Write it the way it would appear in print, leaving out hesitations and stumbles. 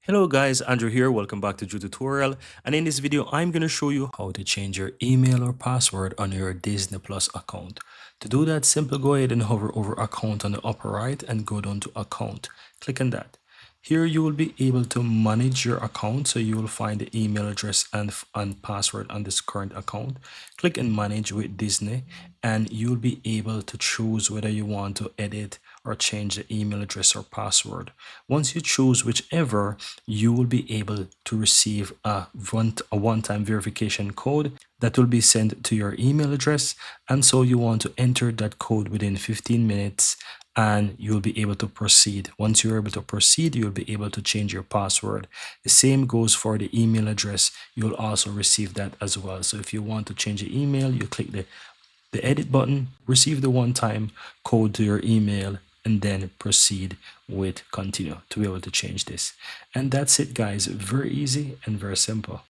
Hello guys, Andrew here. Welcome back to Drew Tutorial. And in this video, I'm going to show you how to change your email or password on your Disney Plus account. To do that, simply go ahead and hover over account on the upper right and go down to account. Click on that. Here you will be able to manage your account, so you will find the email address and password on this current account. Click and manage with Disney and you'll be able to choose whether you want to edit or change the email address or password. Once you choose whichever, you will be able to receive a one-time verification code that will be sent to your email address, and so you want to enter that code within 15 minutes and you'll be able to proceed. Once you're able to proceed, you'll be able to change your password. The same goes for the email address. You'll also receive that as well. So if you want to change the email, you click the edit button, receive the one-time code to your email, and then proceed with continue to be able to change this. And that's it, guys. Very easy and very simple.